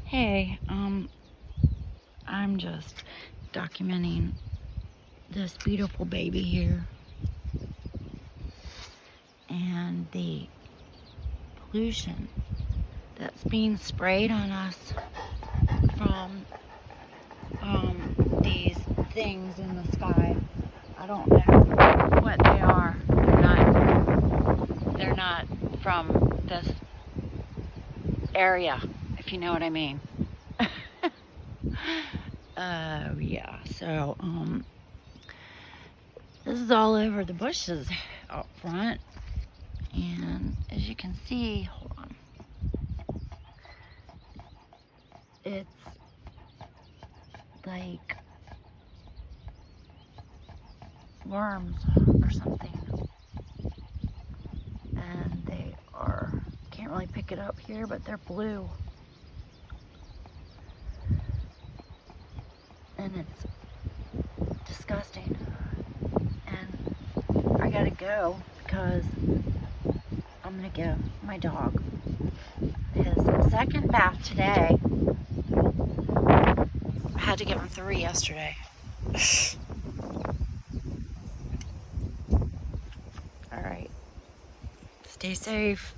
Hey, I'm just documenting this beautiful baby here and the pollution that's being sprayed on us from these things in the sky. I don't know what they are. They're not from this area, if you know what I mean. Yeah, so this is all over the bushes out front, and as you can see, hold on, it's like worms or something, and they are, can't really pick it up here, but they're blue, and it's disgusting. And I gotta go because I'm gonna give my dog his second bath today. I had to give him 3 yesterday. All right, stay safe.